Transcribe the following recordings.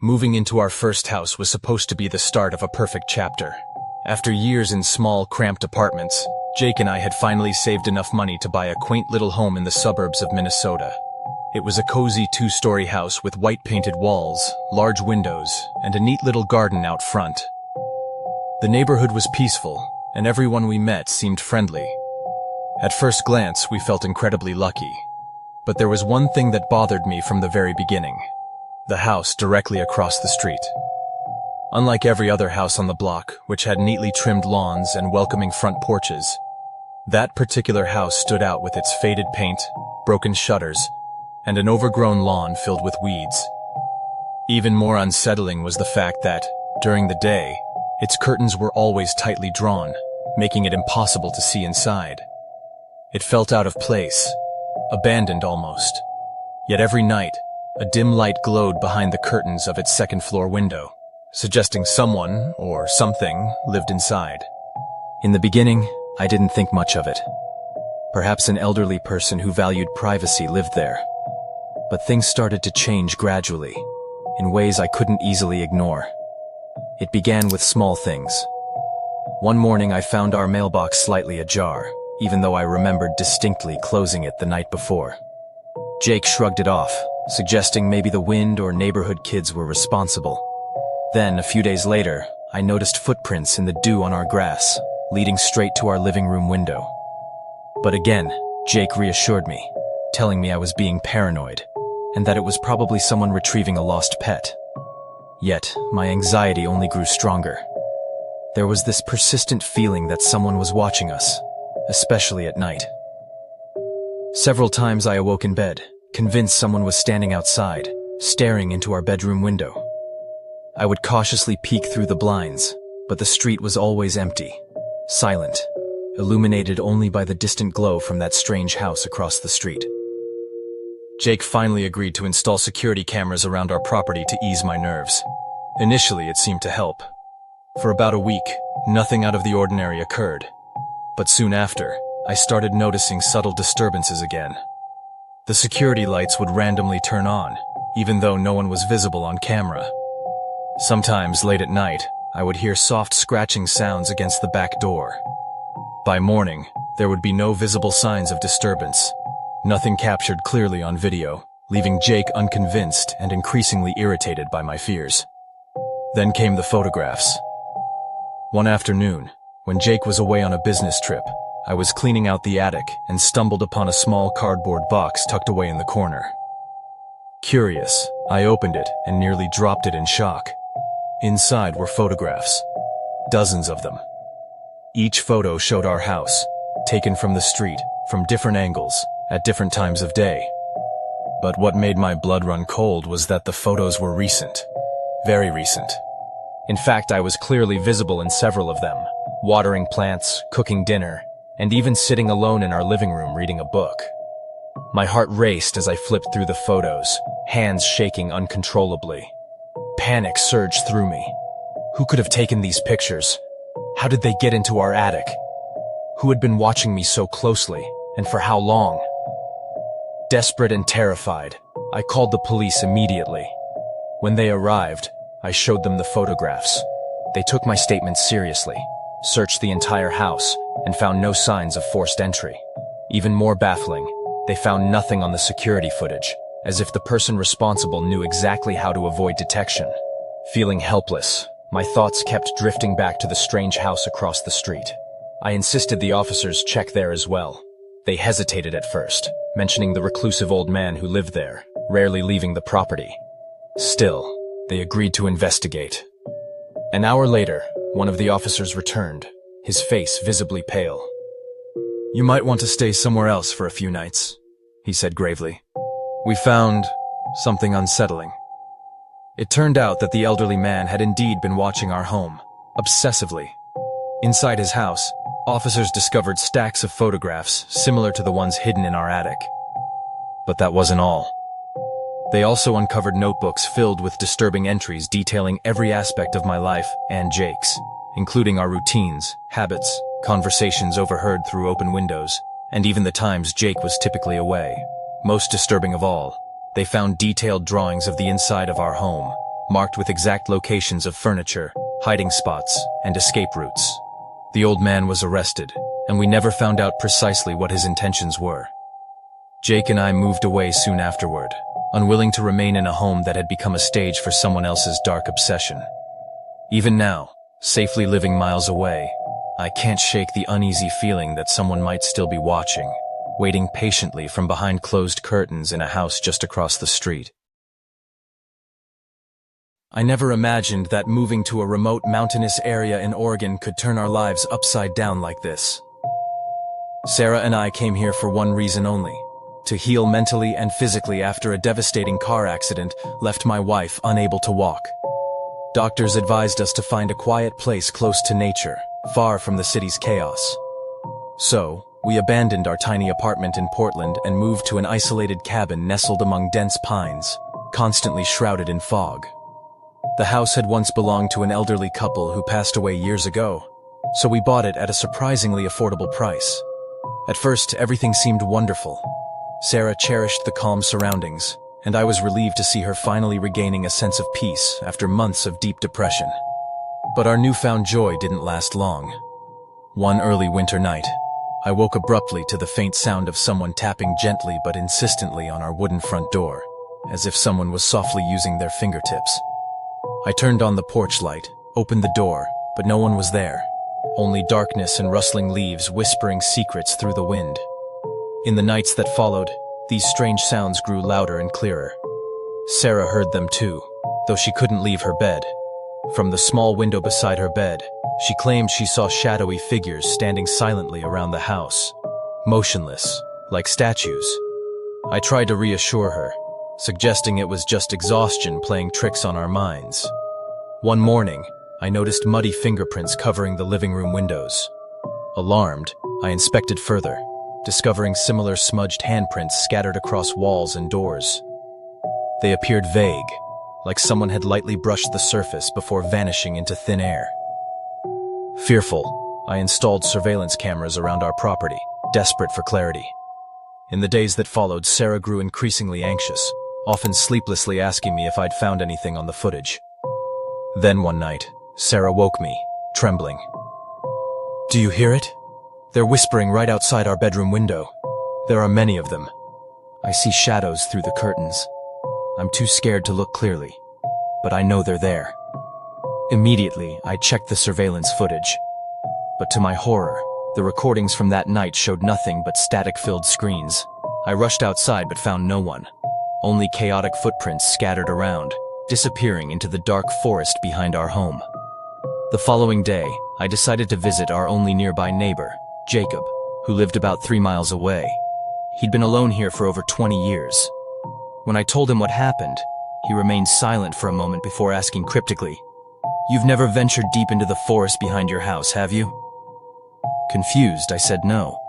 Moving into our first house was supposed to be the start of a perfect chapter. After years in small, cramped apartments, Jake and I had finally saved enough money to buy a quaint little home in the suburbs of Minnesota. It was a cozy two-story house with white-painted walls, large windows, and a neat little garden out front. The neighborhood was peaceful, and everyone we met seemed friendly. At first glance, we felt incredibly lucky. But there was one thing that bothered me from the very beginning: the house directly across the street. Unlike every other house on the block, which had neatly trimmed lawns and welcoming front porches, that particular house stood out with its faded paint, broken shutters, and an overgrown lawn filled with weeds. Even more unsettling was the fact that, during the day, its curtains were always tightly drawn, making it impossible to see inside. It felt out of place, abandoned almost. Yet every night, a dim light glowed behind the curtains of its second-floor window, suggesting someone, or something, lived inside. In the beginning, I didn't think much of it. Perhaps an elderly person who valued privacy lived there. But things started to change gradually, in ways I couldn't easily ignore. It began with small things. One morning I found our mailbox slightly ajar, even though I remembered distinctly closing it the night before. Jake shrugged it off, suggesting maybe the wind or neighborhood kids were responsible. Then, a few days later, I noticed footprints in the dew on our grass, leading straight to our living room window. But again, Jake reassured me, telling me I was being paranoid, and that it was probably someone retrieving a lost pet. Yet, my anxiety only grew stronger. There was this persistent feeling that someone was watching us, especially at night. Several times I awoke in bed, convinced someone was standing outside, staring into our bedroom window. I would cautiously peek through the blinds, but the street was always empty, silent, illuminated only by the distant glow from that strange house across the street. Jake finally agreed to install security cameras around our property to ease my nerves. Initially, it seemed to help. For about a week, nothing out of the ordinary occurred. But soon after, I started noticing subtle disturbances again. The security lights would randomly turn on, even though no one was visible on camera. Sometimes, late at night, I would hear soft scratching sounds against the back door. By morning, there would be no visible signs of disturbance. Nothing captured clearly on video, leaving Jake unconvinced and increasingly irritated by my fears. Then came the photographs. One afternoon, when Jake was away on a business trip, I was cleaning out the attic and stumbled upon a small cardboard box tucked away in the corner. Curious, I opened it and nearly dropped it in shock. Inside were photographs, dozens of them. Each photo showed our house, taken from the street, from different angles, at different times of day. But what made my blood run cold was that the photos were recent. Very recent. In fact, I was clearly visible in several of them, watering plants, cooking dinner, and even sitting alone in our living room reading a book. My heart raced as I flipped through the photos, hands shaking uncontrollably. Panic surged through me. Who could have taken these pictures? How did they get into our attic? Who had been watching me so closely, and for how long? Desperate and terrified, I called the police immediately. When they arrived, I showed them the photographs. They took my statements seriously, searched the entire house, and found no signs of forced entry. Even more baffling, they found nothing on the security footage, as if the person responsible knew exactly how to avoid detection. Feeling helpless, my thoughts kept drifting back to the strange house across the street. I insisted the officers check there as well. They hesitated at first, mentioning the reclusive old man who lived there, rarely leaving the property. Still, they agreed to investigate. An hour later, one of the officers returned, his face visibly pale. "You might want to stay somewhere else for a few nights," he said gravely. "We found something unsettling." It turned out that the elderly man had indeed been watching our home, obsessively. Inside his house, officers discovered stacks of photographs similar to the ones hidden in our attic. But that wasn't all. They also uncovered notebooks filled with disturbing entries detailing every aspect of my life and Jake's, including our routines, habits, conversations overheard through open windows, and even the times Jake was typically away. Most disturbing of all, they found detailed drawings of the inside of our home, marked with exact locations of furniture, hiding spots, and escape routes. The old man was arrested, and we never found out precisely what his intentions were. Jake and I moved away soon afterward, unwilling to remain in a home that had become a stage for someone else's dark obsession. Even now, safely living miles away, I can't shake the uneasy feeling that someone might still be watching, waiting patiently from behind closed curtains in a house just across the street. I never imagined that moving to a remote mountainous area in Oregon could turn our lives upside down like this. Sarah and I came here for one reason only: to heal mentally and physically after a devastating car accident left my wife unable to walk. Doctors advised us to find a quiet place close to nature, far from the city's chaos. So, we abandoned our tiny apartment in Portland and moved to an isolated cabin nestled among dense pines, constantly shrouded in fog. The house had once belonged to an elderly couple who passed away years ago, so we bought it at a surprisingly affordable price. At first, everything seemed wonderful. Sarah cherished the calm surroundings, and I was relieved to see her finally regaining a sense of peace after months of deep depression. But our newfound joy didn't last long. One early winter night, I woke abruptly to the faint sound of someone tapping gently but insistently on our wooden front door, as if someone was softly using their fingertips. I turned on the porch light, opened the door, but no one was there. Only darkness and rustling leaves whispering secrets through the wind. In the nights that followed, these strange sounds grew louder and clearer. Sarah heard them too, though she couldn't leave her bed. From the small window beside her bed, she claimed she saw shadowy figures standing silently around the house, motionless, like statues. I tried to reassure her, suggesting it was just exhaustion playing tricks on our minds. One morning, I noticed muddy fingerprints covering the living room windows. Alarmed, I inspected further, discovering similar smudged handprints scattered across walls and doors. They appeared vague, like someone had lightly brushed the surface before vanishing into thin air. Fearful, I installed surveillance cameras around our property, desperate for clarity. In the days that followed, Sarah grew increasingly anxious, often sleeplessly asking me if I'd found anything on the footage. Then one night, Sarah woke me, trembling. "Do you hear it? They're whispering right outside our bedroom window. There are many of them. I see shadows through the curtains. I'm too scared to look clearly, but I know they're there." Immediately, I checked the surveillance footage. But to my horror, the recordings from that night showed nothing but static-filled screens. I rushed outside but found no one. Only chaotic footprints scattered around, disappearing into the dark forest behind our home. The following day, I decided to visit our only nearby neighbor, Jacob, who lived about 3 miles away. He'd been alone here for over 20 years. When I told him what happened, he remained silent for a moment before asking cryptically, "You've never ventured deep into the forest behind your house, have you?" Confused, I said no.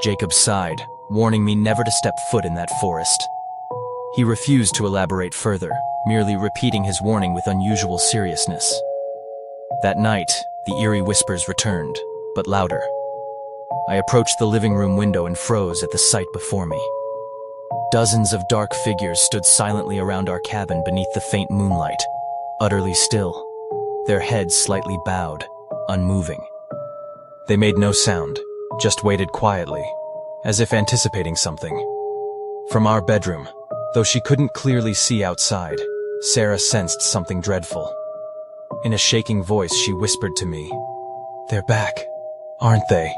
Jacob sighed, warning me never to step foot in that forest. He refused to elaborate further, merely repeating his warning with unusual seriousness. That night, the eerie whispers returned, but louder. I approached the living room window and froze at the sight before me. Dozens of dark figures stood silently around our cabin beneath the faint moonlight, utterly still, their heads slightly bowed, unmoving. They made no sound, just waited quietly, as if anticipating something. From our bedroom, though she couldn't clearly see outside, Sarah sensed something dreadful. In a shaking voice, she whispered to me, "They're back, aren't they?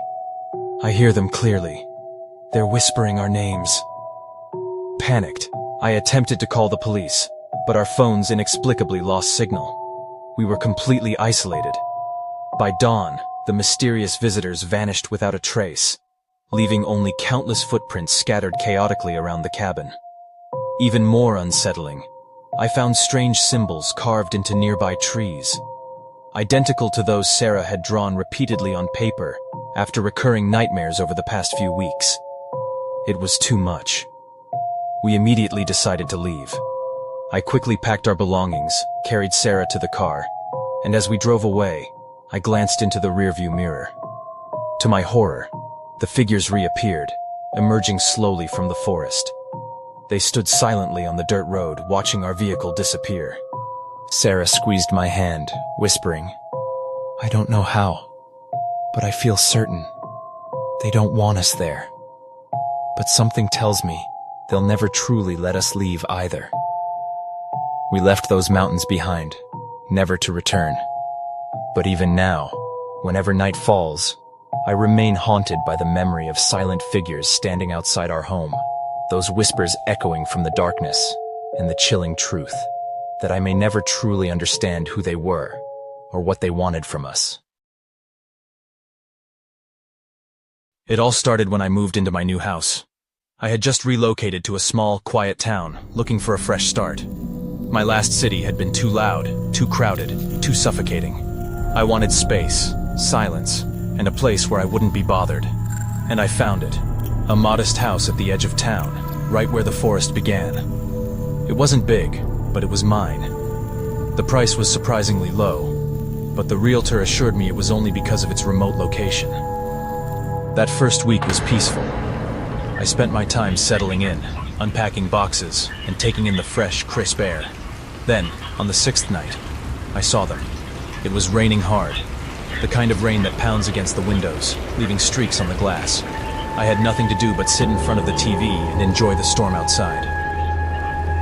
I hear them clearly. They're whispering our names." Panicked, I attempted to call the police, but our phones inexplicably lost signal. We were completely isolated. By dawn, the mysterious visitors vanished without a trace, leaving only countless footprints scattered chaotically around the cabin. Even more unsettling, I found strange symbols carved into nearby trees, identical to those Sarah had drawn repeatedly on paper after recurring nightmares over the past few weeks. It was too much. We immediately decided to leave. I quickly packed our belongings, carried Sarah to the car, and as we drove away, I glanced into the rearview mirror. To my horror, the figures reappeared, emerging slowly from the forest. They stood silently on the dirt road, watching our vehicle disappear. Sarah squeezed my hand, whispering, "I don't know how, but I feel certain they don't want us there. But something tells me they'll never truly let us leave either." We left those mountains behind, never to return. But even now, whenever night falls, I remain haunted by the memory of silent figures standing outside our home, those whispers echoing from the darkness, and the chilling truth that I may never truly understand who they were or what they wanted from us. It all started when I moved into my new house. I had just relocated to a small, quiet town, looking for a fresh start. My last city had been too loud, too crowded, too suffocating. I wanted space, silence, and a place where I wouldn't be bothered. And I found it. A modest house at the edge of town, right where the forest began. It wasn't big, but it was mine. The price was surprisingly low, but the realtor assured me it was only because of its remote location. That first week was peaceful. I spent my time settling in, unpacking boxes, and taking in the fresh, crisp air. Then, on the 6th night, I saw them. It was raining hard, the kind of rain that pounds against the windows, leaving streaks on the glass. I had nothing to do but sit in front of the TV and enjoy the storm outside.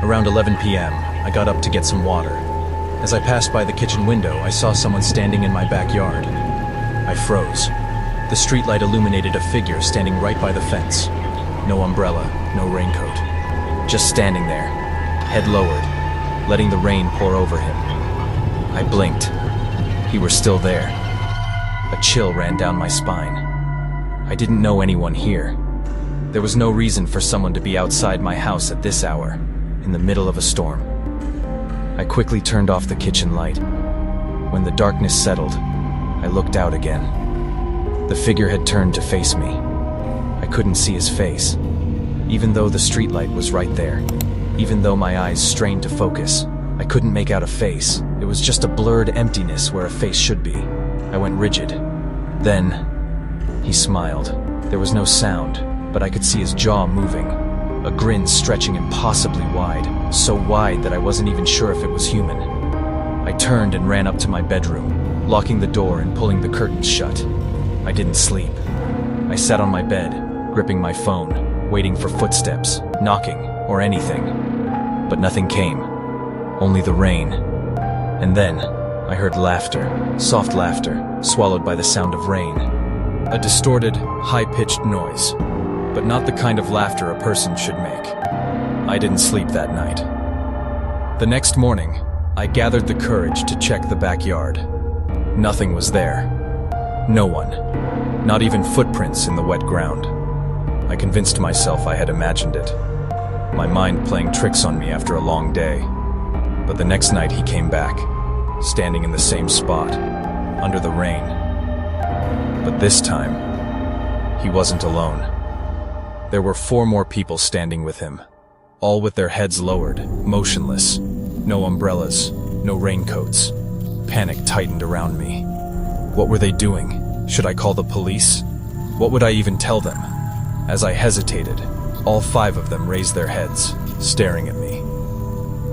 Around 11 p.m., I got up to get some water. As I passed by the kitchen window, I saw someone standing in my backyard. I froze. The streetlight illuminated a figure standing right by the fence. No umbrella, no raincoat. Just standing there, head lowered, letting the rain pour over him. I blinked. He was still there. A chill ran down my spine. I didn't know anyone here. There was no reason for someone to be outside my house at this hour, in the middle of a storm. I quickly turned off the kitchen light. When the darkness settled, I looked out again. The figure had turned to face me. I couldn't see his face, even though the streetlight was right there. Even though my eyes strained to focus, I couldn't make out a face. It was just a blurred emptiness where a face should be. I went rigid. Then, he smiled. There was no sound, but I could see his jaw moving. A grin stretching impossibly wide, so wide that I wasn't even sure if it was human. I turned and ran up to my bedroom, locking the door and pulling the curtains shut. I didn't sleep. I sat on my bed, gripping my phone, waiting for footsteps, knocking, or anything. But nothing came. Only the rain. And then, I heard laughter, soft laughter, swallowed by the sound of rain. A distorted, high-pitched noise, but not the kind of laughter a person should make. I didn't sleep that night. The next morning, I gathered the courage to check the backyard. Nothing was there. No one. Not even footprints in the wet ground. I convinced myself I had imagined it. My mind playing tricks on me after a long day. But the next night he came back, standing in the same spot, under the rain. But this time, he wasn't alone. There were 4 more people standing with him, all with their heads lowered, motionless. No umbrellas, no raincoats. Panic tightened around me. What were they doing? Should I call the police? What would I even tell them? As I hesitated, all 5 of them raised their heads, staring at me.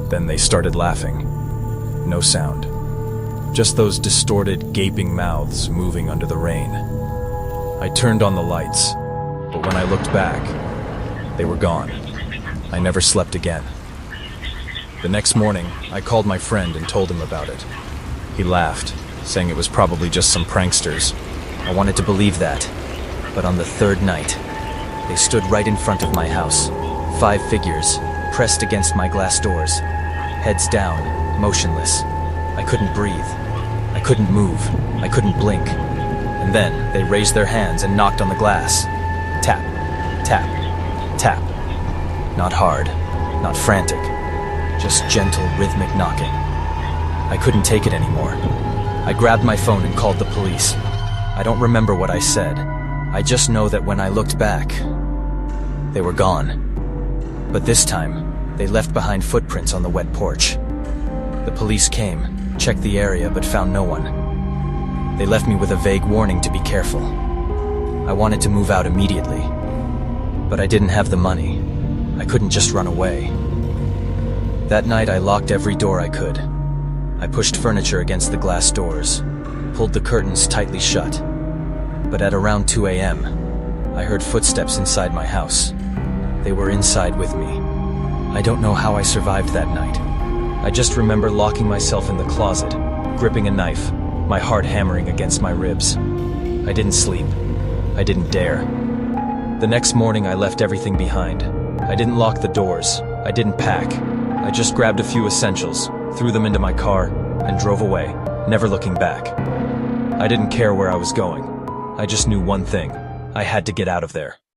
Then they started laughing. No sound. Just those distorted, gaping mouths moving under the rain. I turned on the lights, but when I looked back, they were gone. I never slept again. The next morning, I called my friend and told him about it. He laughed, saying it was probably just some pranksters. I wanted to believe that, but on the 3rd night, they stood right in front of my house. 5 figures, pressed against my glass doors, heads down, motionless. I couldn't breathe. I couldn't move. I couldn't blink. And then they raised their hands and knocked on the glass. Tap, tap, tap. Not hard, not frantic, just gentle, rhythmic knocking. I couldn't take it anymore. I grabbed my phone and called the police. I don't remember what I said. I just know that when I looked back, they were gone. But this time, they left behind footprints on the wet porch. The police came, checked the area, but found no one. They left me with a vague warning to be careful. I wanted to move out immediately, but I didn't have the money. I couldn't just run away. That night I locked every door I could. I pushed furniture against the glass doors, pulled the curtains tightly shut. But at around 2 a.m., I heard footsteps inside my house. They were inside with me. I don't know how I survived that night. I just remember locking myself in the closet, gripping a knife, my heart hammering against my ribs. I didn't sleep. I didn't dare. The next morning, I left everything behind. I didn't lock the doors. I didn't pack. I just grabbed a few essentials, threw them into my car, and drove away, never looking back. I didn't care where I was going. I just knew one thing. I had to get out of there.